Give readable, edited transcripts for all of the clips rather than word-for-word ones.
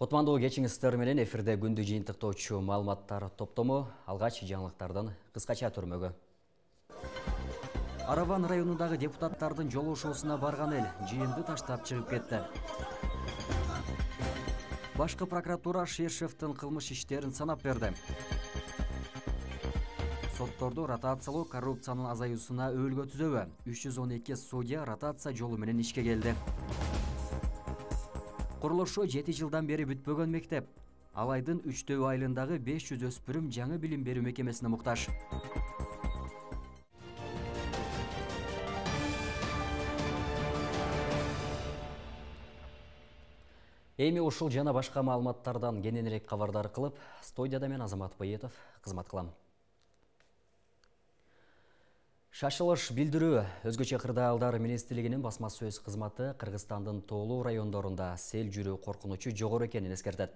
Кутмандуу кечиңиздер менен эфирде күндү жыйынтыктоочу маалыматтар топтому алгач жаңылыктардан кыскача түрмөгү. Араван районундагы депутаттардын жолугушуусуна барган эл жыйынды таштап чыгып кетти. Башкы прокуратура Шершевдин кылмыш иштерин санап берди. Сотторду ротациялоо коррупциянын азаюусуна өбөлгө түзөбү. 312 судья ротация жолу менен ишке келди. Курулушу 7 жылдан бери бүтпөгөн мектеп. Алайдын 3 айылындагы 500 өспүрүм жаңы билим берүү мекемесине муктаж. Эми ушул жана башка маалыматтардан кененирээк кабардар кылып, студияда мен Азамат Байетов кызмат кылам. Шашылыш билдирүү өзгөчө кырдаалдар министрлигинин басма сөз кызматы Кыргызстандын тоолуу райондорунда сел жүрүү коркунучу жогору экенин эскертет.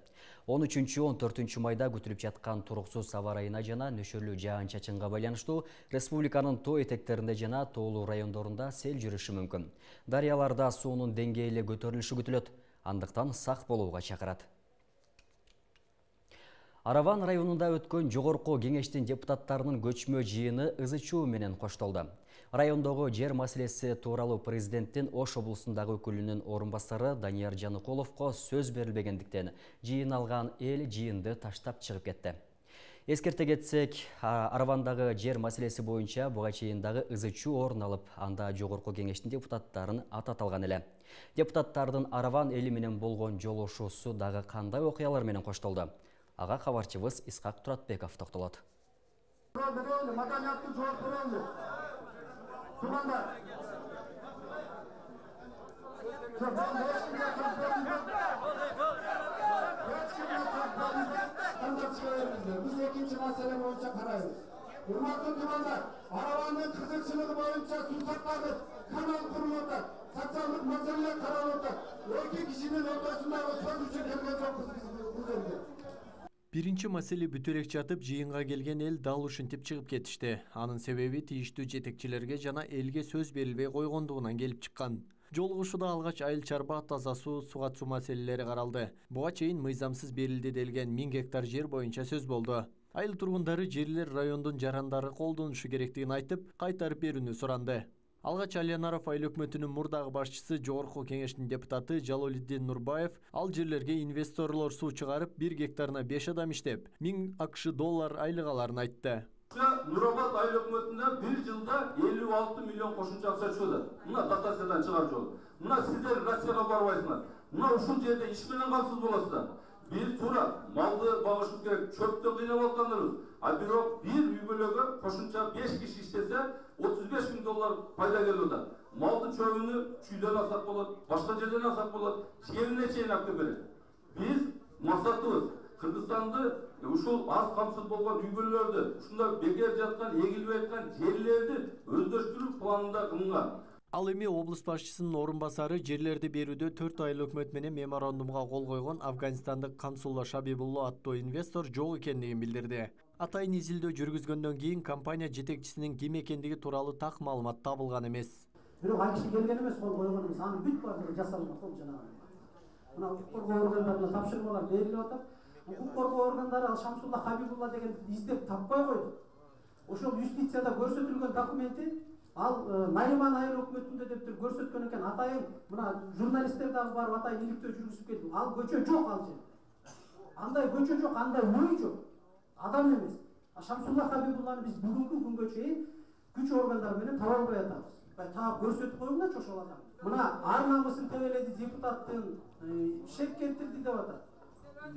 13-14 майда күтүлүп жаткан туруксуз аба ырайына жана нөшөрлүү жаан-чачынга байланыштуу республиканын тоо этектеринде жана тоолуу райондорунда сел жүрүшү мүмкүн. Дарыяларда суунун деңгээли көтөрүлүшү күтүлөт, андыктан сак болууга чакырат. Араван районунда өткөн жогорку кеңештин депутаттарынын көчмө жыйыны ызы чуу менен коштолду. Райондогу жер маселеси тууралуу президенттин Ош облусундагы өкүлүнүн орун басары Данияр Жаныкуловго сөз берилбегендиктен жыйын алган эл жыйынды таштап чыгып кетти. Эскерте кетсек, Аравандагы жер маселеси боюнча буга чейин дагы ызы чуу орун алып, анда жогорку кеңештин депутаттарын ататалган эле. Депутаттардын Араван эли менен болгон жолугушуусу дагы кандай окуялар менен коштолду? Ага кабарчыбыз Исхак Туратбеков токтолот. Biz экинчи маселе боюнча карайбыз. Урматтуу туугандар, Аравандын кызыкчылыгы боюнча сусакталып, канал курулуп атат, социалдык маселелер каралып атат. Эки кишинин ортосундагы сөз үчүн келген жокпуз биз бул жерге. Биринчи маселе бүтө элек жатып, жыйынга келген эл дал ушинтип чыгып кетишти. Анын себеби тийиштүү жетекчилерге жана элге сөз берилбей койгондугунан келип чыккан. Жолугушууда алгач айыл чарба, таза суу, суга суу маселелери каралды. Буга чейин мыйзамсыз берилди делген 1000 гектар жер боюнча сөз болду. Айыл тургундары жерлер райондун жарандары колдонушу керектигин айтып, кайтарып берүүнү суранды. Алгач Алиянаров айыл өкмөтүнүн мурдагы башчысы жогорку кеңештин депутаты Жалолиддин Нурбаев ал жерлерге инвесторлор суу чыгарып 1 гектарына 5 адам иштеп, $1000 айлык аларын айтты. Нурабад айыл өкмөтүнө 1 жылда 56 миллион кошумча акча түшөт. Мына дотациядан чыгар жол. Мына сиздер Россияга барбайсыңар. Мына ушул жерде иш менен камсыз болосуздар. Бир туура малды багышып керек, чөптө кыйнап аткандарбыз. А бирок бир үй бүлөгө кошумча 5 киши иштесе $35,000 пайда келип атат. Малдын чөбүнү чүйдөн алсак болот, башка жерден алсак болот, шерине чейин алып берет. Биз максатыбыз Кыргызстанды ушул аз камсыз болгон үй бүлөлөрдү, ушундай бекер жаткан, эгилбей аткан жерлерди өздөштүрүү планында кылынган. Ал эми облус башчысынын орун басары жерлерди берүүдө 4 айыл өкмөт менен меморандумга кол койгон Афганистандык Камсулла Шабибулло аттуу инвестор жок экендигин билдирди. Атайын изилдөө жүргүзгөндөн кийин компания жетекчисинин ким экендиги тууралуу так маалымат табылган эмес. Бирок ал киши келген эмес, кол койгон эмес, анын бүт баардыгы жасалган кол жанагы. Мына укук коргоо органдарына тапшырмалар берилип атат. Укук коргоо органдары ал Шамсулла Хабибулла деген издеп таппай койду. Ошол юстицияда көрсөтүлгөн документи ал Нариман айыл өкмөтүндө деп туруп көрсөткөн экен. Атайын мына журналисттер дагы барып атайын иликтөө жүргүзүп келди. Ал көчө жок ал жерде. Андай көчө жок, андай үй жок. Адам эмес. Шамсулла Хабибулланы биз бүгүнкү күнгө чейин күч органдары менен таба албай атабыз. Таап көрсөтүп коюңдарчы ошол адам. Мына ар намысын тебеледи, депутаттын шек келтирди деп атат.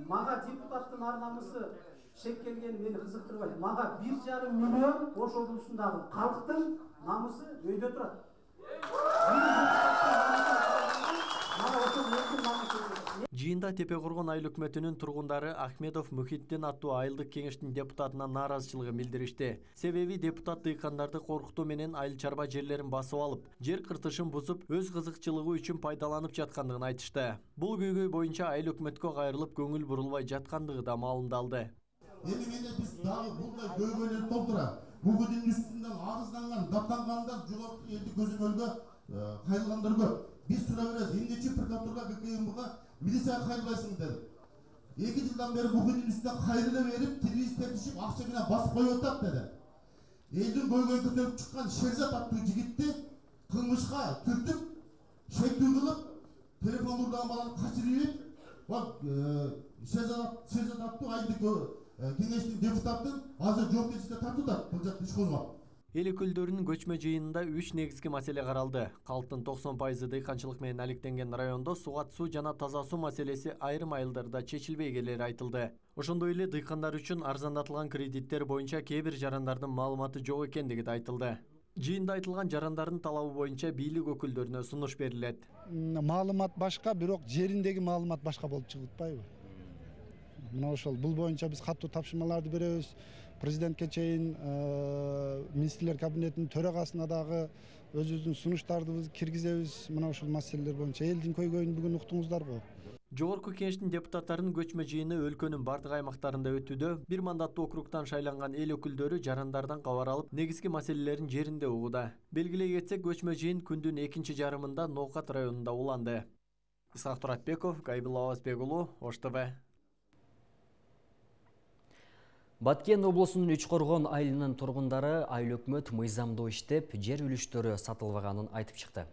Мага депутаттын ар намысы шек келгени мени кызыктырбайт. Мага 1,5 миллион Ош облусундагы калктын намысы өйдө турат. Жыйында Тепе Коргон айыл өкмөтүнүн тургундары Ахмедов Мухитдин аттуу айылдык кеңештин депутатына нааразычылыгын билдиришти. Себеби депутат дыйкандарды коркутуу менен айыл чарба жерлерин басып алып, жер кыртышын бузуп, өз кызыкчылыгы үчүн пайдаланып жаткандыгын айтышты. Бул көйгөй боюнча айыл өкмөткө кайрылып көңүл бурулбай жаткандыгы да маалымдалды. Эми биз дагы булдай көйгөйлөр толтура. Бүгүнүн үстүнөн арызданган, даттангандар жогорку элди көзөмөлгө кайрылгандар көп. Biz süre emniyetçi prokuraturga ГКМБга милицияга кайрылбайсың деп. 2 жылдан бeri bu günün üstüne kayrıla verip, tiriz tepişip, akçakına basıp koyuyorlar dedi. Elin koygan kötülüp çıkan Şerzat attığı jigitni kılmışka türtüp, şekli kılıp, telefon urdan balanı kaçırıyıp, bak Şerzat attığı aydık kengeçtin deputattın, hazır job tezisinde tartıda, kılacak iş kozmak. Эл өкүлдөрүнүн көчмө жыйынында 3 негизги маселе каралды. Калктын 90% дыйканчылык менен алектенген райондо сугат суу жана таза суу маселеси айрым айылдарда чечилбей келери айтылды. Ошондой эле дыйкандар үчүн арзандатылган кредиттер боюнча кээ бир жарандардын маалыматы жок экендиги да айтылды. Жыйында айтылган жарандардын талабы боюнча бийлик өкүлдөрүнө сунуш берилет. Маалымат башка, бирок жериндеги маалымат башка болуп чыгып атпайбы? Мына ошол бул боюнча биз каттуу тапшырмаларды беребиз. Президентке чейин министрлер кабинетинин төрагасына дагы өзүбүздүн сунуштарды киргизебиз. Мына ушул маселелер боюнча элдин көйгөйүн бүгүн уктуңуздарбы? Жогорку кеңештин депутаттарынын көчмө жыйыны өлкөнүн бардык аймактарында өтүүдө. Бир мандаттуу округтан шайланган эл өкүлдөрү жарандардан кабар алып, негизги маселелерин жеринде угууда. Белгилей кетсек, көчмө жыйын күндүн экинчи жарымында Ноокат районунда уланды. Исхак Туратбеков, Гайбул Авазбек уулу, Ош ТВ. Баткен облусунун Үчкоргон айылынын тургундары айыл өкмөт мыйзамдуу иштеп, жер үлүштөрү сатылбаганын айтып чыкты.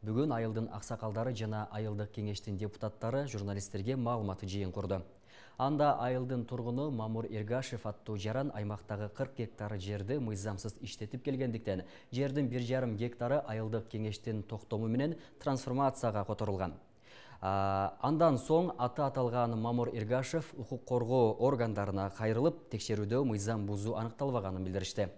Бүгүн айылдын аксакалдары жана айылдык кеңештин депутаттары журналисттерге маалымат жыйын курду. Анда айылдын тургуну Мамур Эргашев аттуу жаран аймактагы 40 гектар жерди мыйзамсыз иштетип келгендиктен, жердин 1,5 гектары айылдык кеңештин токтому менен трансформацияга которулган. Андан соң аты аталган Мамур Эргашев укук коргоо органдарына кайрылып, текшерүүдө мыйзам бузуу аныкталбаганын билдиришти.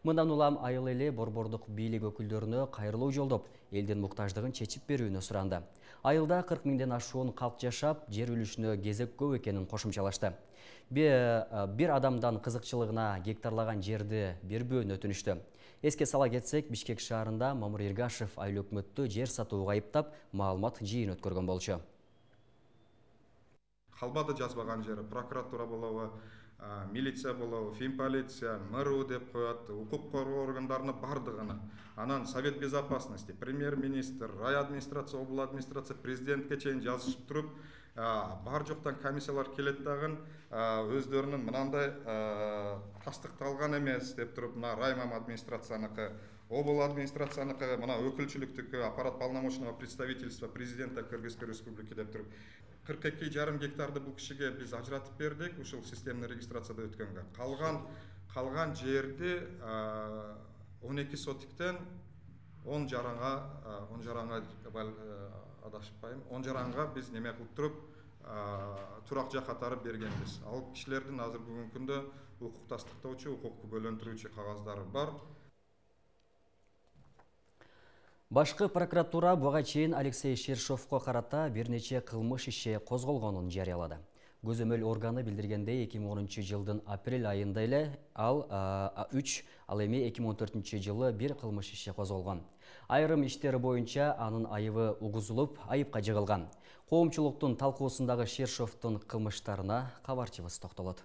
Мындан улам айыл эли борбордук бийлик өкүлдөрүнө кайрылуу жолдоп, элдин муктаждыгын чечип берүүнү суранды. Айылда 40 миңден ашуун калк жашап, жер үлүшүнө кезек көп экенин кошумчалашты. Бир адамдан кызыкчылыгына гектарлаган жерди бербөөнү өтүнүштү. Эске сала кетсек, Бишкек шаарында Мамур Эргашев айыл өкмөттү жер сатууга айыптап, маалымат жыйын өткөргөн болчу. Калбады жазбаган жери прокуратура болобу, милиция болобу, финполиция, МРУ деп коет, укук коргоо органдарына бардыгына. Анан Совет безопасности, премьер-министр, рай администрация, обл администрация, президентке чейин жазышып туруп, бар жоктан комиссиялар келет дагы өздөрүнүн мынандай тастыкталган эмес деп туруп, мына раймам администрацияныкы, обл администрацияныкы, мына өкүлчүлүктүкү, аппарат полномочного представительства президента Кыргызской республики деп туруп 42,5 гектарды бул кишиге биз ажыратып бердик, ушул системный регистрацияда өткөнгө. Калган жерди 12 сотиктен 10 жараңга адашпайм, 10 жараңга биз неме кылып туруп турак жай катары бергенбиз. Ал кишилердин азыр бүгүнкү күндө укук тастыктоочу, укукту бөлөндүрүүчү кагаздары бар. Башкы прокуратура буга чейин Алексей Шершовко карата бир нече кылмыш иши козголгонун жарыялады. Көзөмөл органы билдиргендей 2010 жылдын апрель айында эле ал эми 2014 жылы бир кылмыш иши козголгон. Айрым иштери боюнча анын айыбы угузулуп, айыпка жыгылган. Коомчулуктун талкуусундагы Шершовдун кылмыштарына кабарчыбыз токтолот.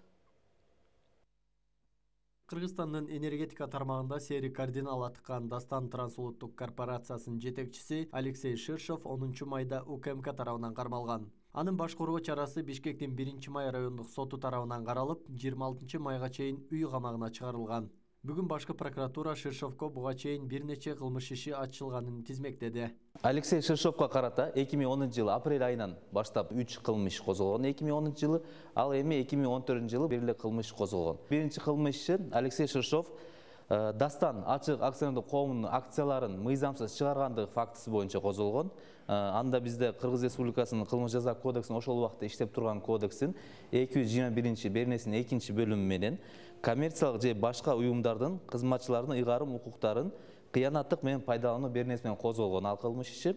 Кыргызстандын энергетика тармагында сери кардинал аткан Дастан трансулуттук корпорациясынын жетекчиси Алексей Шершов 10 майда УКМК тарабынан кармалган. Анын башкаруу чарасы Бишкектин 1 май райондук соту тарабынан каралып, 26 майга чейин үй камагына чыгарылган. Бүгүн башкы прокуратура Шершовко буга чейин бир нече кылмыш иши ачылганын тизмектеди. Алексей Шершовко карата 2010 жылы апрель айынан баштап 3 кылмыш козголгон. 2010 жылы, ал эми 2014 жылы бир эле кылмыш козголгон. Биринчи кылмышы Алексей Шершов Дастан ачык акционердик коомунун акцияларын мыйзамсыз чыгаргандыгы фактысы боюнча козголгон. Анда бизде Кыргыз Республикасынын кылмыш жаза кодексинин ошол убакта иштеп турган кодекстин 221 беренесинин 2 бөлүмү менен коммерциялык же башка уюмдардын кызматчыларынын ыйгарым укуктарын кыянаттык менен пайдалануу беренеси менен козголгон ал кылмыш иши.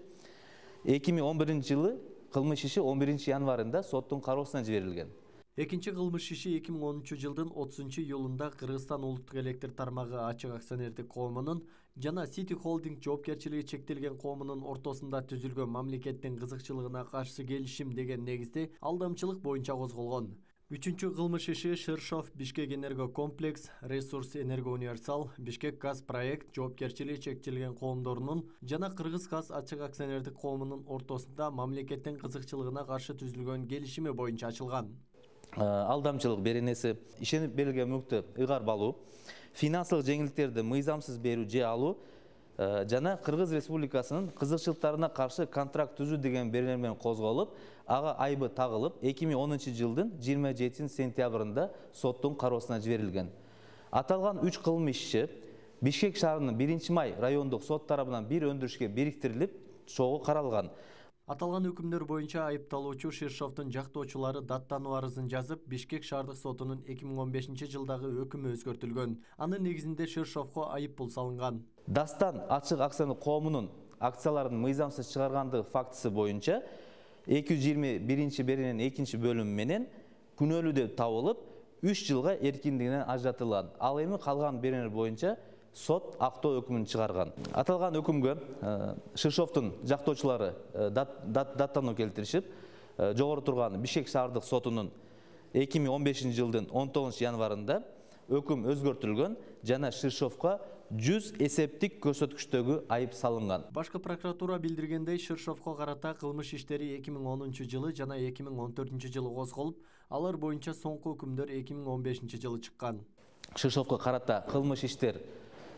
2011 жылы кылмыш иши 11 январында соттун кароосуна жиберилген. Экинчи кылмыш иши 2010 жылдын 30 июлунда Кыргызстан улуттук электр тармагы ачык акционердик коомунун жана City Holding жоопкерчилиги чектелген коомунун ортосунда түзүлгөн мамлекеттин кызыкчылыгына каршы келишим деген негизде алдамчылык боюнча козголгон. Үчүнчү кылмыш иши Шершов Бишкек Энерго Комплекс, Ресурс Энерго Универсал, Бишкек Газ Проект жоопкерчилиги чектелген коомдорунун жана Кыргыз Газ ачык акционердик коомунун ортосунда мамлекеттин кызыкчылыгына каршы түзүлгөн келишими боюнча ачылган. алдамчылык беренеси, ишенип берилген мүлктү ыйгарып алуу, финансылык жеңилдиктерди мыйзамсыз берүү же алуу жана Кыргыз Республикасынын кызыкчылыктарына каршы контракт түзүү деген беренелер менен козголуп, ага айбы тагылып, 2010 жылдын 27 сентябрында соттун кароосуна жиберилген. Аталган 3 кылмышчы Бишкек шаарынын 1-май райондук сот тарабынан бир өндүрүшкө бириктирилип, чогуу каралган. Аталган өкүмдөр боюнча айыпталуучу Ширшовдун жактоочулары даттануу арызын жазып, Бишкек шаардык сотунун 2015 жылдагы өкүмү өзгөртүлгөн. Анын негизинде Ширшовго айып пул салынган. Дастан ачык акционер коомунун акцияларын мыйзамсыз чыгаргандыгы фактысы боюнча 221 берененин 2 бөлүмү менен күнөөлүү деп табылып, 3 жылга эркиндигинен ажыратылган. Ал эми калган беренелер боюнча сот актоо өкүмүн чыгарган. Аталган өкүмгө Ширшовдун жактоочулары даттануу келтиришип, жогору турган Бишкек шаардык сотунун 2015 жылдын 19 январында өкүм өзгөртүлгөн жана Ширшовго 100 эсептик көрсөткүчтөгү айып салынган. Башкы прокуратура билдиргендей, Ширшовго карата кылмыш иштери 2010 жылы жана 2014 жылы козголуп, алар боюнча соңку өкүмдөр 2015 жылы чыккан. Ширшовго карата кылмыш иштер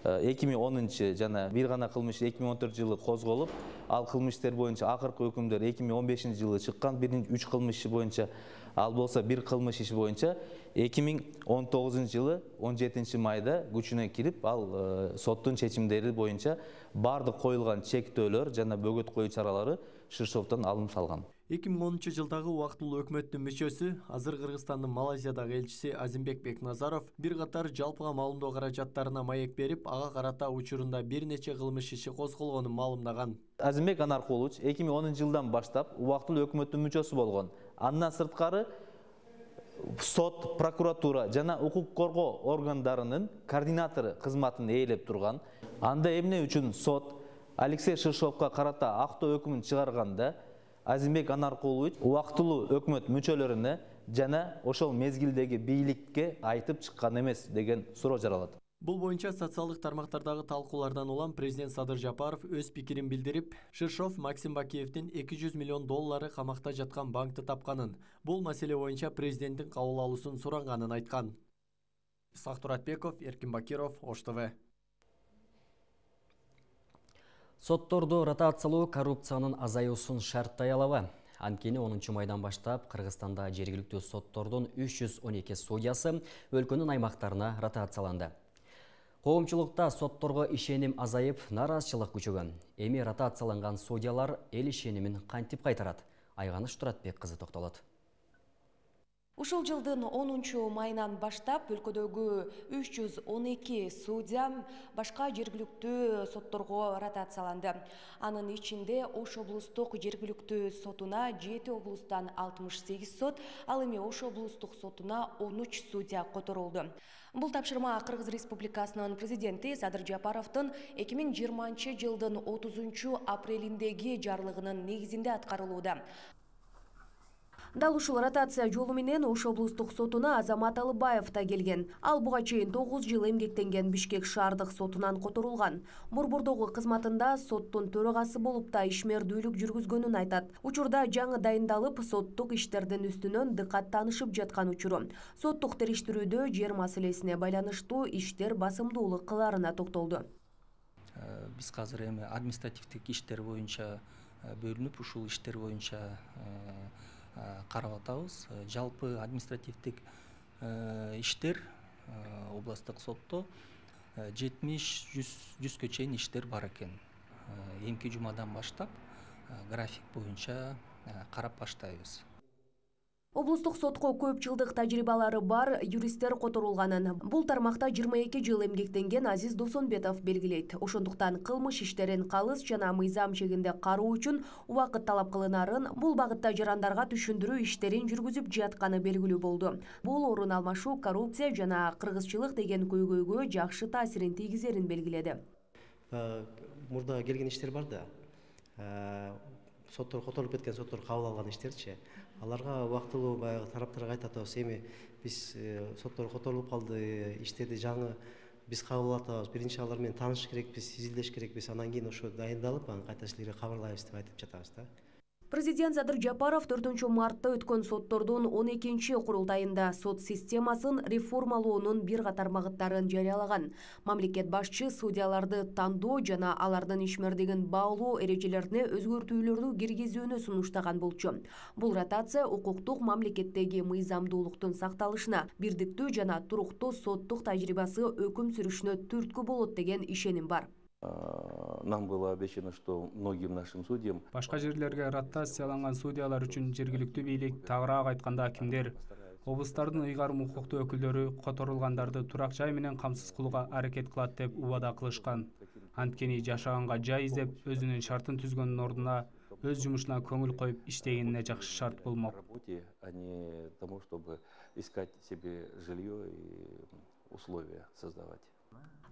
2010 жана бир гана кылмыш 2014 жылы козголуп, ал кылмыш иштер боюнча акыркы өкүмдөр 2015 жылы чыккан. 3 кылмыш иши боюнча, ал болсо бир кылмыш иши боюнча 2019 жылы 17 майда күчүнө кирип, ал соттун чечимдери боюнча бардык коюлган чектөөлөр жана бөгөт коюу чаралары Ширшовдон алынып салган. 2010 жылдагы убактылуу өкмөттүн мүчөсү, азыр Кыргызстандын Малайзиядагы элчиси Азимбек Бекназаров бир катар жалпыга маалымдоо каражаттарына маек берип, ага карата учурунда бир нече кылмыш иши козголгонун маалымдаган. Азимбек Анаркулович 2010 жылдан баштап убактылуу өкмөттүн мүчөсү болгон. Андан сырткары сот, прокуратура жана укук коргоо органдарынын координатору кызматын ээлеп турган. Анда эмне үчүн сот Алексей Ширшовго карата актоо өкүмүн чыгарганда Азимбек Анаркулович убактылуу өкмөт мүчөлөрүнө жана ошол мезгилдеги бийликке айтып чыккан эмес деген суроо жаралат. Бул боюнча социалдык тармактардагы талкуулардан улам президент Садыр Жапаров өз пикирин билдирип, Ширшов Максим Бакиевдин 200 миллион доллары камакта жаткан банкты тапканын, бул маселе боюнча президенттин кабыл алуусун суранганын айткан. Исхак Туратбеков, Эркин Бакиров, Ош ТВ. Сотторду ротациялоо коррупциянын азаюусун шарттай алабы? Анткени 10 майдан баштап Кыргызстанда жергиликтүү соттордун 312 судьясы өлкөнүн аймактарына ротацияланды. Коомчулукта сотторго ишеним азайып, нараазачылык күчөгөн. Эми ротацияланган судьялар эл ишенимин кантип кайтарат? Айганыш Туратбек кызы токтолот. Ушул жылдын 10 майынан баштап өлкөдөгү 312 судья башка жергиликтүү сотторго ротацияланды. Анын ичинде Ош облустук жергиликтүү сотуна 7 облустан 68 сот, ал эми Ош облустук сотуна 13 судья которулду. Бул тапшырма Кыргыз Республикасынын президенти Садыр Жапаровдун 2020 жылдын 30 апрелиндеги жарлыгынын негизинде аткарылууда. Дал ушул ротация жолу менен Ош облустук сотуна Азамат Алыбаев да келген. Ал буга чейин 9 жыл эмгектенген Бишкек шаардык сотунан которулган. Борбордогу кызматында соттун төрагасы болуп да ишмердүүлүк жүргүзгөнүн айтат. Учурда жаңы дайындалып, соттук иштердин үстүнөн дыкаттанышып жаткан учуру. Соттук териштирүүдө жер маселесине байланыштуу иштер басымдуулук кыларына токтолду. Биз азыр эми административдик иштер боюнча бөлүнүп, ушул иштер боюнча карап атабыз. Жалпы административдик иштер областтык сотто 70-100 чейин иштер бар экен. Эмки жумадан баштап график боюнча карап баштайбыз. Облустук сотко көп жылдык тажрыйбалары бар юристтер которулганын. Бул тармакта 22 жыл эмгектенген Азиз Досонбетов белгилейт. Ошондуктан кылмыш иштерин калыс жана мыйзам чегинде кароо үчүн убакыт талап кылынарын, бул багытта жарандарга түшүндүрүү иштерин жүргүзүп жатканы белгилүү болду. Бул орун алмашуу, коррупция жана кыргызчылык деген көйгөйгө жакшы таасирин тийгизерин белгиледи. Мурда келген иштер бар да. Соттор которулуп кеткен, соттор кабыл алган иштерчи. Аларга убактылуу баягы тараптарга айтып атабыз, эми биз соттор которулуп калды, иштерди жаңы биз кабыл атабыз. Биринчи алар менен таанышыш керекпиз, изилдеш керекпиз, анан кийин ошо дайындалып, анан кайта силерге кабарлайбыз деп айтып жатабыз да. Президент Садыр Жапаров 4 мартта өткөн соттордун 12-ші курултайында сот системасын реформалоонун бир катар багыттарын жарыялаган. Мамлекет башчы судьяларды тандоо жана алардын ишмердигин баалоо эрежелерине өзгөртүүлөрдү киргизүүнү сунуштаган болчу. Бул ротация укуктук мамлекеттеги мыйзамдуулуктун сакталышына, бирдиктүү жана туруктуу соттук тажрыйбасы өкүм сүрүшүнө түрткү болот деген ишеним бар. Нам было обещано, что многим нашим судьям... Башка жерлерге ротацияланган судьялар үчүн жергиликтүү бийлик, тагыраак айтканда акимдер, облустардын ыйгарым укуктуу өкүлдөрү которулгандарды турак жай менен камсыз кылууга аракет кылат деп убада кылышкан. Анткени жашаганга жай издеп, өзүнүн шартын түзгөндүн ордуна өз жумушуна көңүл коюп иштегенине жакшы шарт болмок. А не тому, чтобы искать себе жилье и условия создавать.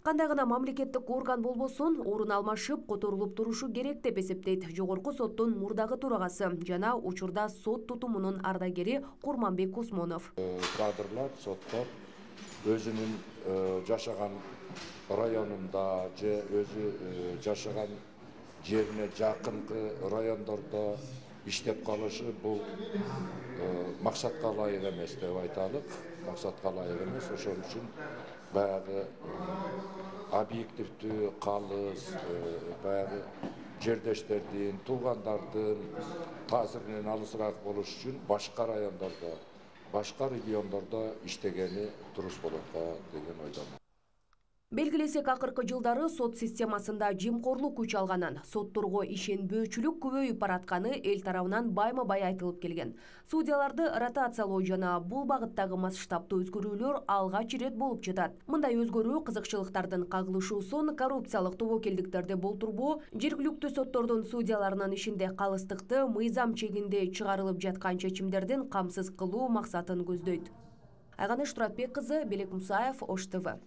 Кандай гана мамлекеттик орган болбосун, орун алмашып, которулуп турушу керек деп эсептейт Жогорку соттун мурдагы төрагасы жана учурда сот тутумунун ардагери Курманбек Усмонов. Кадрлар, соттор өзүнүн жашаган районунда же өзү жашаган жерине жакынкы райондордо иштеп калышы бул максатка ылайык эмес деп айталык. Максатка ылайык эмес, ошон үчүн баягы объективдүү, калыс, баягы жердештердин, туугандардын таасиринен алысыраак болуш үчүн башка райондордо, башка региондордо иштегени турук болот деген ойдомун. Белгилесек, акыркы жылдары сот системасында жемкорлук күч алганын, сотторго ишенбөөчүлүк көбөйүп баратканы эл тарабынан байма-бай айтылып келген. Судьяларды ротациялоо жана бул багыттагы масштабтуу өзгөрүүлөр алгач ирет болуп жатат. Мындай өзгөрүү кызыкчылыктардын кагылышуусун, коррупциялык тобокелдиктерди болтурбоо, жергиликтүү соттордун судьяларынын ишинде калыстыкты мыйзам чегинде чыгарылып жаткан чечимдердин камсыз кылуу максатын көздөйт. Айганыш Туратбек кызы, Белек Мусаев, Ош ТВ.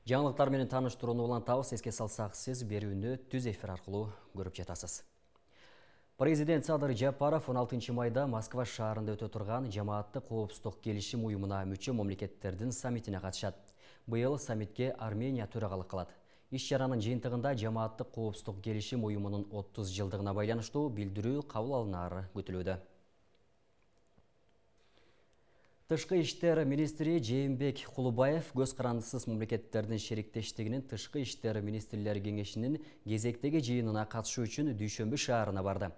Жаңылыктар менен тааныштырууну улантабыз. Эске салсак, сиз берүүнү түз эфир аркылуу көрүп жатасыз. Президент Садыр Жапаров 16 майда Москва шаарында өтө турган жамааттык коопсуздук келишим уюмуна мүчө мамлекеттердин саммитине катышат. Быйыл саммитке Армения төрагалык кылат. Иш-чаранын жыйынтыгында жамааттык коопсуздук келишим уюмунун 30 жылдыгына байланыштуу билдирүү кабыл алынары күтүлүүдө. Тышкы иштер министри Жээнбек Кулубаев көз карандысыз мамлекеттердин шериктештигинин Тышкы иштер министрлери кеңешинин кезектеги жыйынына катышуу үчүн Дүйшөмбү шаарына барды.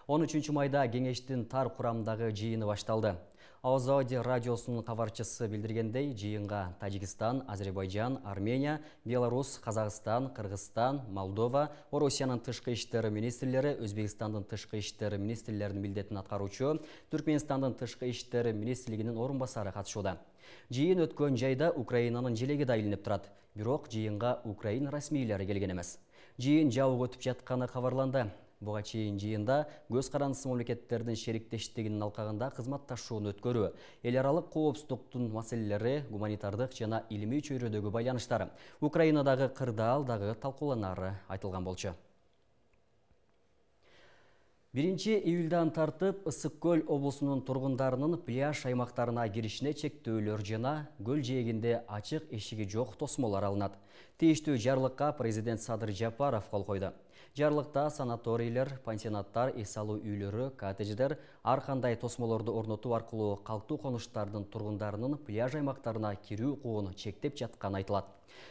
13 майда кеңештин тар курамдагы жыйыны башталды. Азади радиосунун кабарчысы билдиргендей, жыйынга Тажикстан, Азербайджан, Армения, Беларусь, Казакстан, Кыргызстан, Молдова, Орусиянын тышкы иштер министрлери, Өзбекстандын тышкы иштер министрлеринин милдетин аткаруучу, Түркменстандын тышкы иштер министрлигинин орун басары катышууда. Жыйын өткөн жайда Украинанын желеги да илинип турат. Бирок жыйынга Украин расмийлери келген эмес. Жыйын жабык өтүп жатканы кабарланды. Буга чейин жыйында көз карандысыз мамлекеттердин шериктештигинин алкагында кызматташууну өткөрүү, эл аралык коопсуздуктун маселелери, гуманитардык жана илимий чөйрөдөгү байланыштар, Украинадагы кырдаал дагы талкууланары айтылган болчу. 1-июлдан тартып Ысык көл облусунун тургундарынын пляж аймактарына киришине чектөөлөр жана көл жээгинде ачык эшиги жок тосмолор алынат. Тийиштүү жарлыкка президент Садыр Жапаров кол койду. Жарлыкта санаторийлер, пансионаттар, эс алуу үйлөрү, коттедждер ар кандай тосмолорду орнотуу аркылуу калктуу конуштардын тургундарынын пляж аймактарына кирүү укугун чектеп жатканы айтылат.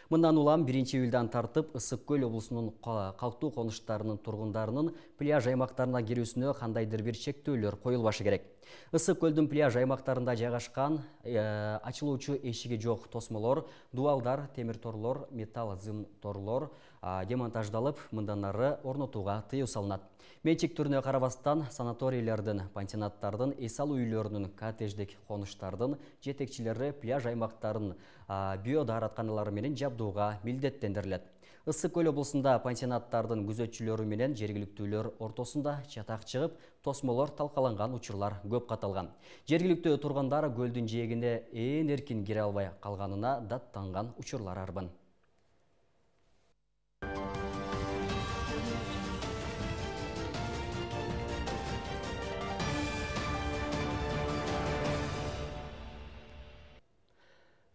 Мындан улам 1-июлдан тартып Ысык көл облусунун калктуу конуштарынын тургундарынын пляж аймактарына кирүүсүнө кандайдыр бир чектөөлөр коюлбашы керек. Ысык көлдүн пляж аймактарында жайгашкан ачылуучу эшиги жок тосмолор, дуалдар, темир торлор, металл зым торлор демонтаждалып, мындан ары орнотууга тыюу салынат. Менчик түрүнө карабастан санаторийлердин, пансионаттардын, эс алуу үйлөрүнүн, коттедждик конуштардын жетекчилери пляж аймактарын биодааратканалары менен жабдууга милдеттендирилет. Ысык көл облусунда пансионаттардын күзөтчүлөрү менен жергиликтүүлөр ортосунда чатак чыгып, тосмолор талкаланган учурлар көп каталган. Жергиликтүү тургундар көлдүн жээгине ээн эркин кире албай калганына даттанган учурлар арбын.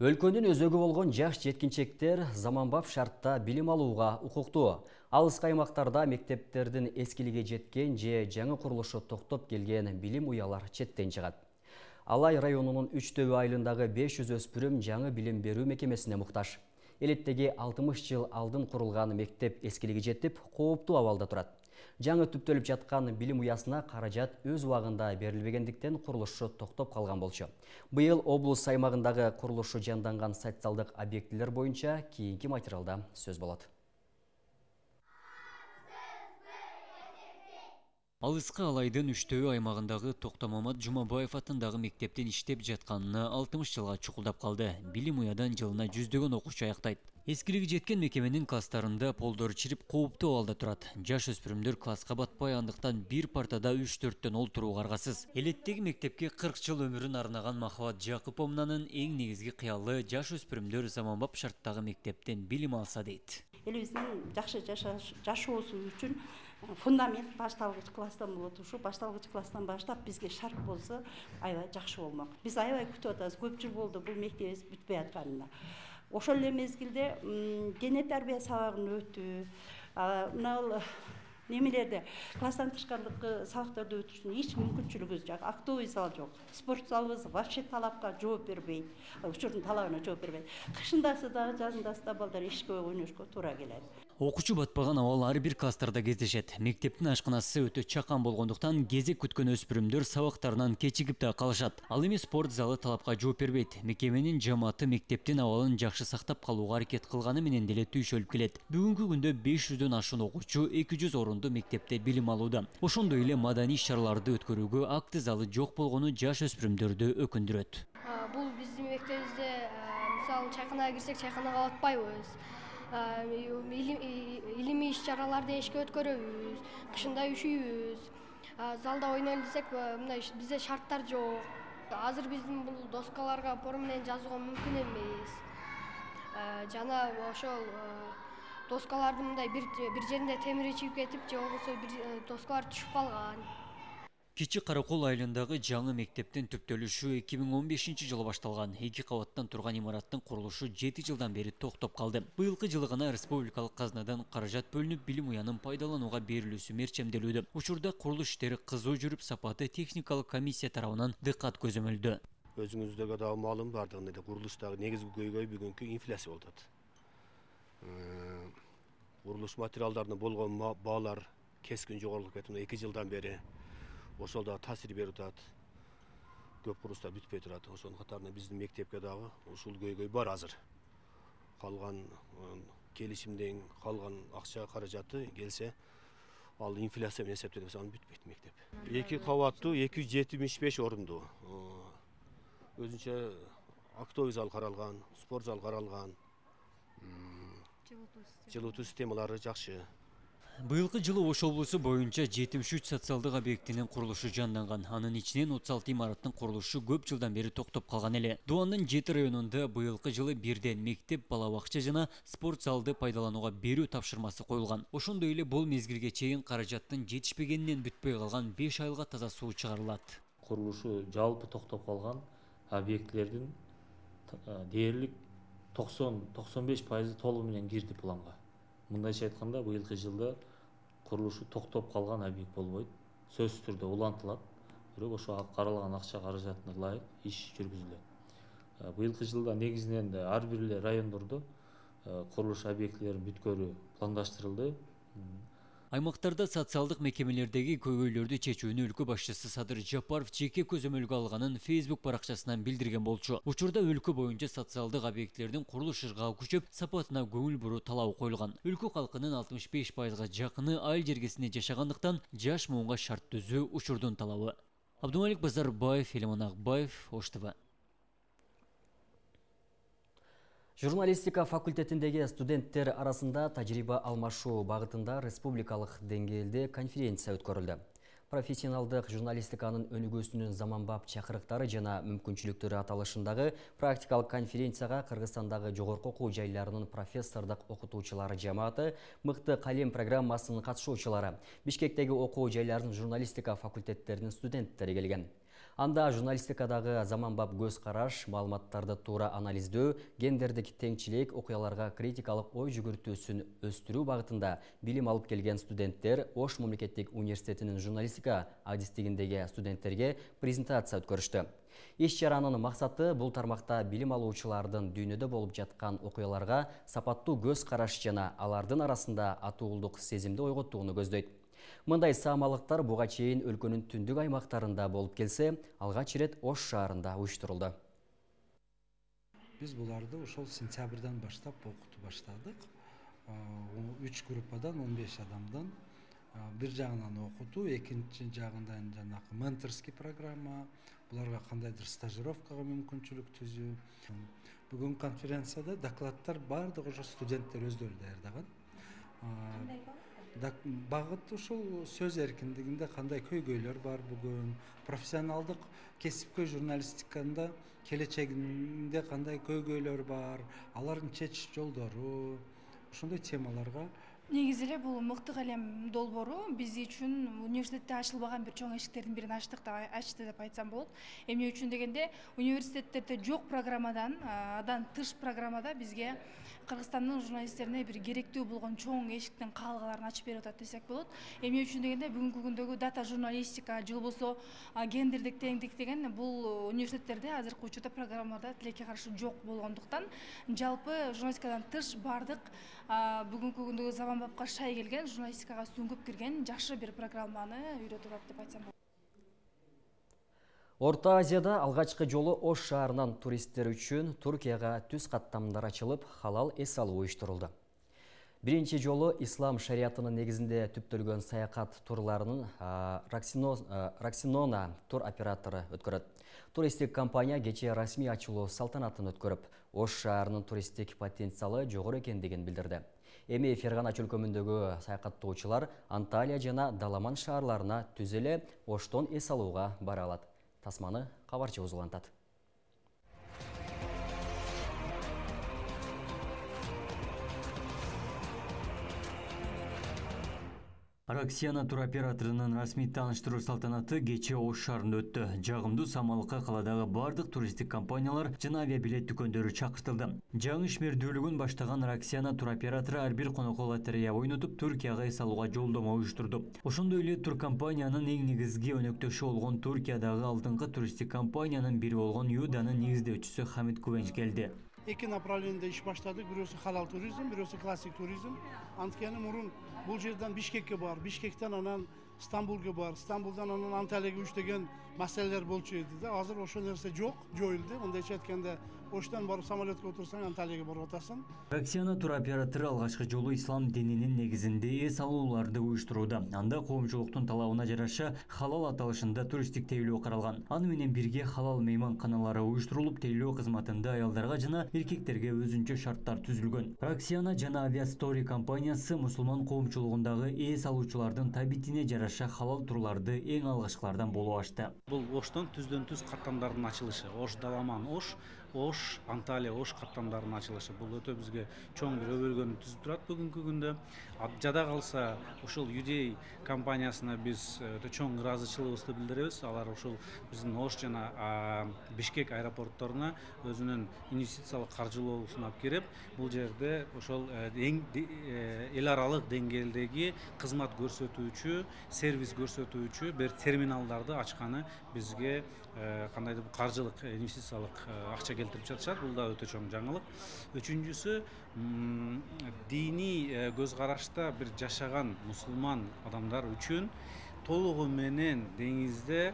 Өлкөнүн өзөгү болгон жаш жеткинчектер заманбап шартта билим алууга укуктуу. Алыскы аймактарда мектептердин эскилиги жеткен же жаңы курулушу токтоп келген билим уялар четтен чыгат. Алай районунун Үчтөбү айылындагы 500 өспүрүм жаңы билим берүү мекемесине муктаж. Элеттеги 60 жыл алдын курулган мектеп эскилиги жетип, кооптуу абалда турат. Жаңы түптөлүп жаткан билим уясына каражат өз убагында берилбегендиктен курулушу токтоп калган болчу. Быйыл облус аймагындагы курулушу жанданган социалдык объектилер боюнча кийинки материалда сөз болот. Алыскы Алайдын Үчтөбү аймагындагы Токтомамат Жумабаев атындагы мектептин иштеп жатканына 60 жылга чукулдап калды. Билим уядан жылына жүздөгөн окуучу аяктайт. Эскилиги жеткен мекеменин класстарында полдор чирип кооптуу абалда турат. Жаш өспүрүмдөр класска батпай, андыктан бир партада 3-4төн олтурууга аргасыз. Элеттеги мектепке 40 жыл өмүрүн арнаган Махабат Жакыповнанын эң негизги кыялы жаш өспүрүмдөр заманбап шарттагы мектептен билим алса дейт. Элибиздин жакшы жашоосу үчүн фундамент башталгыч класстан болот. Ушу башталгыч класстан баштап бизге шарт болсо аябай жакшы болмок. Биз аябай күтүп атабыз. Көп жыл болду бул мектебибиз бүтпөй атканына. Ошол эле мезгилде дене тарбия сабагын өтүү, мына немелерде класстан тышкарындагы сабактарды өтүү үчүн эч мүмкүнчүлүгүбүз жок. Актовый зал жок. Спорт залыбыз вообще талапка жооп бербейт. Учурдун талабына жооп бербейт. Кышындасы дагы, жазындасы да балдар ишке ойношко туура келет. Окуучу батпаган абал ар бир класстарда кездешет. Мектептин ашканасы өтө чакан болгондуктан кезек күткөн өспүрүмдөр сабактарынан кечигип да калышат. Ал эми спорт залы талапка жооп бербейт. Мекеменин жамааты мектептин абалын жакшы сактап калууга аракет кылганы менен деле түйшөлүп келет. Бүгүнкү күндө 500дөн ашуун окуучу 200 орундуу мектепте билим алууда. Ошондой эле маданий иш-чараларды өткөрүүгө акты залы жок болгону жаш өспүрүмдөрдү өкүндүрөт. Бул биздин мектебибизде мисалы чайканага кирсек, чайканага батпайбыз. Илимий иш-чараларды эшикке өткөрөбүз, кышында үшүйбүз. Залда ойнойлу десек, мындай бизде шарттар жок. Азыр биздин бул доскаларга пор менен жазууга мүмкүн эмес. Жана ошол доскалардын мындай бир жеринде темири чийип кетип, же болбосо бир доскалар түшүп калган. Кичи Каракол айылындагы жаңы мектептин түптөлүшү 2015 жылы башталган. 2 кабаттан турган имараттын курулушу 7 жылдан бери токтоп калды. Быйылкы жылы гана республикалык казнадан каражат бөлүнүп, билим уянын пайдаланууга берилүүсү мерчемделүүдө. Учурда курулуш иштери кызуу жүрүп, сапаты техникалык комиссия тарабынан дыккат көзөмөлдө. Өзүңүздөгө дагы маалым бардыгында эле курулуштагы негизги көйгөй бүгүнкү инфляция болуп атат. Курулуш материалдарына болгон баалар кескин жогорулуп кетти 2 жылдан бери. Ошол да таасир берип атат. Көп курулуштар бүтпөй турат. Ошонун катарында биздин мектепке дагы ушул көйгөй бар азыр. Калган келишимден калган акча каражаты келсе, ал инфляция менен эсептелсе аны бүтпөйт мектеп. 2 кабаттуу 275 орундуу. Өзүнчө актовый зал каралган, спорт зал каралган. Жылытуу системалары жакшы. Быйылкы жылы Ош облусу боюнча 73 социалдык объектинин курулушу жанданган. Анын ичинен 36 имараттын курулушу көп жылдан бери токтоп калган эле. Дубандын 7 районунда быйылкы жылы бирден мектеп, бала бакча жана спорт залды пайдаланууга берүү тапшырмасы коюлган. Ошондой эле бул мезгилге чейин каражаттын жетишпегенинен бүтпөй калган 5 айылга таза суу чыгарылат. Курулушу жалпы токтоп калган объектлердин дээрлик 90-95% толугу менен кирди планга. Мындайча айтканда, быйылкы жылда курулушу токтоп калган объект болбойт. Сөзсүз түрдө улантылат. Бирок ошо каралган акча каражатына ылайык иш жүргүзүлөт. Быйылкы жылда негизинен ар бир эле райондордо курулуш объектилерин бүткөрүү пландаштырылды. Аймактарда социалдык мекемелердеги көйгөйлөрдү чечүүнү өлкө башчысы Садыр Жапаров жеке көзөмөлгө алганын Facebook баракчасынан билдирген болчу. Учурда өлкө боюнча социалдык объектилердин курулуш ыргагы күчөп, сапатына көңүл буруу талабы коюлган. Өлкө калкынын 65%га жакыны айыл жергесинде жашагандыктан жаш муунга шарт түзүү учурдун талабы. Абдумалик Базарбаев, Элемон Акбаев, Ош ТВ. Журналистика факультетиндеги студенттер арасында тажрыйба алмашуу багытында республикалык деңгээлде конференция өткөрүлдү. Профессионалдык журналистиканын өнүгүүсүнүн заманбап чакырыктары жана мүмкүнчүлүктөрү аталышындагы практикалык конференцияга Кыргызстандагы жогорку окуу жайларынын профессордук окутуучулары жамааты, мыкты калем программасынын катышуучулары, Бишкектеги окуу жайларынын журналистика факультеттеринин студенттери келген. Анда журналистикадагы заманбап көз караш, маалыматтарды туура анализдөө, гендердик теңчилик, окуяларга критикалык ой жүгүртүүсүн өстүрүү багытында билим алып келген студенттер Ош мамлекеттик университетинин журналистика адистигиндеги студенттерге презентация өткөрүштү. Иш-чаранын максаты бул тармакта билим алуучулардын дүйнөдө болуп жаткан окуяларга сапаттуу көз караш жана алардын арасында атуулдук сезимди ойготууну көздөйт. Мындай саамалыктар буга чейин өлкөнүн түндүк аймактарында болуп келсе, алгач ирет Ош шаарында уюштурулду. Биз буларды ошол сентябрдан баштап окутуу баштадык. 3 группадан 15 адамдан бир жагынан окутуу, экинчи жагынан жанагы менторский программа, буларга кандайдыр стажировкага мүмкүнчүлүк түзүү. Бүгүн конференцияда докладтар бардыгы ошо студенттер өздөрү даярдаган. Багыт ушул сөз эркиндигинде кандай көйгөйлөр бар бүгүн, профессионалдык кесипкөй журналистикада келечегинде кандай көйгөйлөр бар, алардын чечиш жолдору, ошондой темаларга. Негизи эле бул мыкты калем долбоору биз үчүн университетте ачылбаган бир чоң эшиктердин бирин ачты деп айтсам болот. Эмне үчүн дегенде, университеттерде жок программадан, адан тыш программада бизге Кыргызстандын журналисттерине бир керектүү болгон чоң эшиктин каалгаларын ачып берип атат десек болот. Эмне үчүн дегенде, бүгүнкү күндөгү дата журналистика же болбосо гендердик теңдик деген бул университеттерде азыркы учурда программаларда тилекке каршы жок болгондуктан, жалпы журналистикадан тыш бардык бүгүнкү күндөгү заманбапка шай келген, журналистикага сүңгүп кирген жакшы бир программаны үйрөтүп атат деп айтсам болот. Орта Азияда алгачкы жолу Ош шаарынан туристтер үчүн Туркияга түз каттамдар ачылып, халал эс алуу уюштурулду. Биринчи жолу ислам шариятынын негизинде түптөлгөн саякат турларынын Раксинона тур оператору өткөрөт. Туристтик компания кечээ расмий ачылуу салтанатын өткөрүп, Ош шаарынын туристтик потенциалы жогору экендигин билдирди. Эми Фергана чөлкөмүндөгү саякаттоочулар Анталия жана Даламан шаарларына түз эле Оштон эс алууга бара алат. Тасманы кабарчыбыз улантат. Раксиана туроператорунун расмий тааныштыруу салтанаты кечээ Ош шаарында өттү. Жагымдуу самалыкка каладагы бардык туристтик компаниялар жана авиабилет дүкөндөрү чакыртылды. Жаңы ишмердүүлүгүн баштаган Раксиана туроператору ар бир конокко лотерея ойнотуп, Түркияга эс алууга жолдомо уюштурду. Ошондой эле туркомпаниянын эң негизги өнөктөшү болгон Түркиядагы алдыңкы туристтик компаниянын бири болгон Юданын негиздөөчүсү Хамид Кувенч келди. Эки направленияда иш баштадык. Бирөөсү халал туризм, бирөөсү классик туризм. Анткени мурун бул жерден Бишкекке бар, Бишкектен анан Стамбулга бар, Стамбулдан анан Анталияга үчтөгөн маселелер болчу эди да. Азыр ошо нерсе жок, жоюлду. Мындайча айтканда, Оштан барып самолетке отурсаң Анталияга барып атасың. Раксиана туроператору алгачкы жолу ислам дининин негизинде эс алууларды уюштурууда. Анда коомчулуктун талабына жараша халал аталышында туристтик тейлөө каралган. Аны менен бирге халал мейманканалары уюштурулуп, тейлөө кызматында аялдарга жана эркектерге өзүнчө шарттар түзүлгөн. Раксиана жана Авиастори компаниясы мусулман коомчулугундагы эс алуучулардын табитине жараша халал турларды эң алгачкылардан болуп ачты. Бул Оштон түздөн түз каттамдардын ачылышы. Ош Даламан Ош Анталия Ош каттамдарынын ачылышы. Бул өтө бизге чоң бир өбөлгөнү түзүп турат бүгүнкү күндө. Жада калса ушул Юдей компаниясына биз өтө чоң ыраазычылыгыбызды билдиребиз. Алар ушул биздин Ош жана Бишкек аэропортторуна өзүнүн инвестициялык каржылоосун алып келип, бул жерде ошол эл аралык деңгээлдеги кызмат көрсөтүүчү, сервис көрсөтүүчү бир терминалдарды ачканы бизге кандайдыр каржылык инвестициялык акча келтирип жатышат. Бул да өтө чоң жаңылык. Үчүнчүсү, диний көз карашта бир жашаган мусулман адамдар үчүн толугу менен деңизде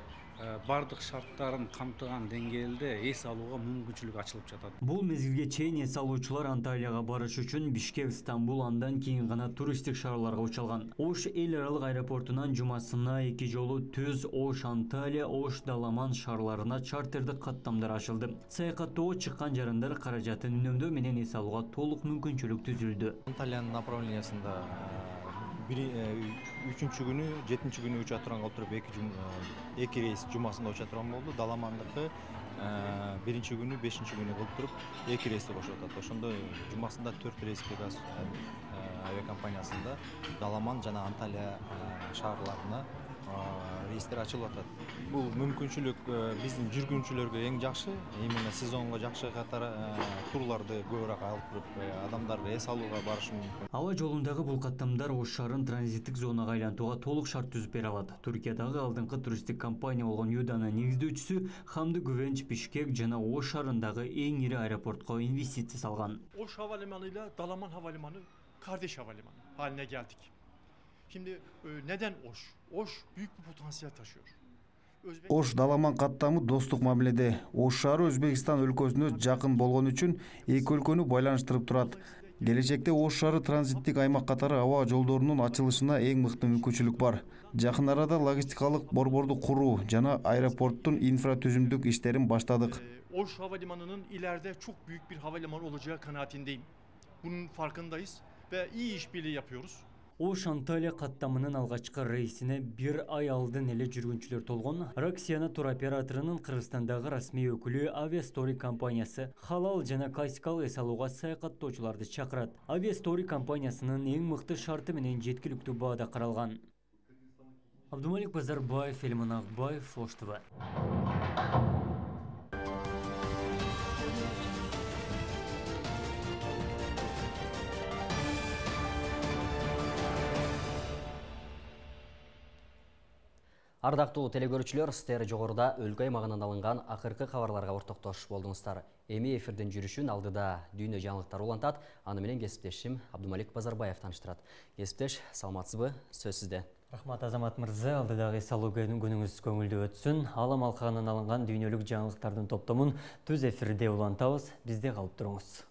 бардык шарттарын камтыган деңгээлде эс алууга мүмкүнчүлүк ачылып жатат. Бул мезгилге чейин эс алуучулар Анталияга барыш үчүн Бишкек, Стамбул, андан кийин гана туристтик шаарларга учалган. Ош эл аралык аэропортунан жумасына 2 жолу түз Ош Анталия, Ош Даламан шаарларына чартердик каттамдар ачылды. Саякаттоого чыккан жарандар каражатын үнөмдөө менен эс алууга толук мүмкүнчүлүк түзүлдү. Анталиянын направлениясында 3-чү күнү, 7-чи күнү уча турган калып туруп, 2 рейс жумасында уча турган болду. Даламандыкы 1-чи күнү, 5-чи күнү кылып туруп, 2 рейсти кошуп атат. Ошондо жумасында 4 рейс авиакомпаниясында Даламан жана Анталия шаарларына рейстер ачылып атат. Бул мүмкүнчүлүк биздин жүргүнчүлөргө эң жакшы, именно сезонго жакшы катар турларды көбүрөөк алып туруп адамдар эс алууга барышы мүмкүн. Ава жолундагы бул каттамдар Ош шаарын транзиттик зонага айлантууга толук шарт түзүп бере алат. Түркиядагы алдыңкы туристтик компания болгон Юданын негиздөөчүсү Хамды Гүвенч Бишкек жана Ош шаарындагы эң ири аэропортко инвестиция салган. Oş havalimanıyla Dalaman Havalimanı kardeş havalimanı haline geldik. Şimdi neden Oş? Oş büyük bir potansiyel taşıyor. Ош Даламан каттамы достук мамиледе. Ош шаары Өзбекстан өлкөсүнө жакын болгон үчүн эки өлкөнү байланыштырып турат. Келечекте Ош шаары транзиттик аймак катары аба жолдорунун ачылышына эң мыкты мүмкүнчүлүк бар. Жакын арада логистикалык борборду куруу жана аэропорттун инфратүзүмдүк иштерин баштадык. Oş Havalimanı'nın ileride çok büyük bir havalimanı olacağı kanaatindeyim. Bunun farkındayız ve iyi işbirliği yapıyoruz. Ош Анталия каттамынын алгачкы рейсине бир ай алдын эле жүргүнчүлөр толгон. Роксиана туроператорунун Кыргызстандагы расмий өкүлү Aviastory компаниясы халал жана классикалык эс алууга саякаттоочуларды чакырат. Aviastory компаниясынын эң мыкты шарты менен жеткиликтүү баада каралган. Абдумалик Базарбаев, Элман Акбаев, Ош ТВ. Ардактуу телегөрүүчүлөр, сиздер жогоруда өлкө аймагынан алынган акыркы кабарларга ортоктош болдуңуздар. Эми эфирдин жүрүшүн алдыда дүйнө жаңылыктар улантат. Аны менен кесиптешим Абдумалик Базарбаев таныштырат. Кесиптеш, саламатсызбы? Сөз сизде. Рахмат Азамат мырза, алдыдагы эс алуу күнүңүз көңүлдүү өтсүн. Алам алкагынан алынган дүйнөлүк жаңылыктардын топтомун түз эфирде улантабыз. Бизде калып туруңуз.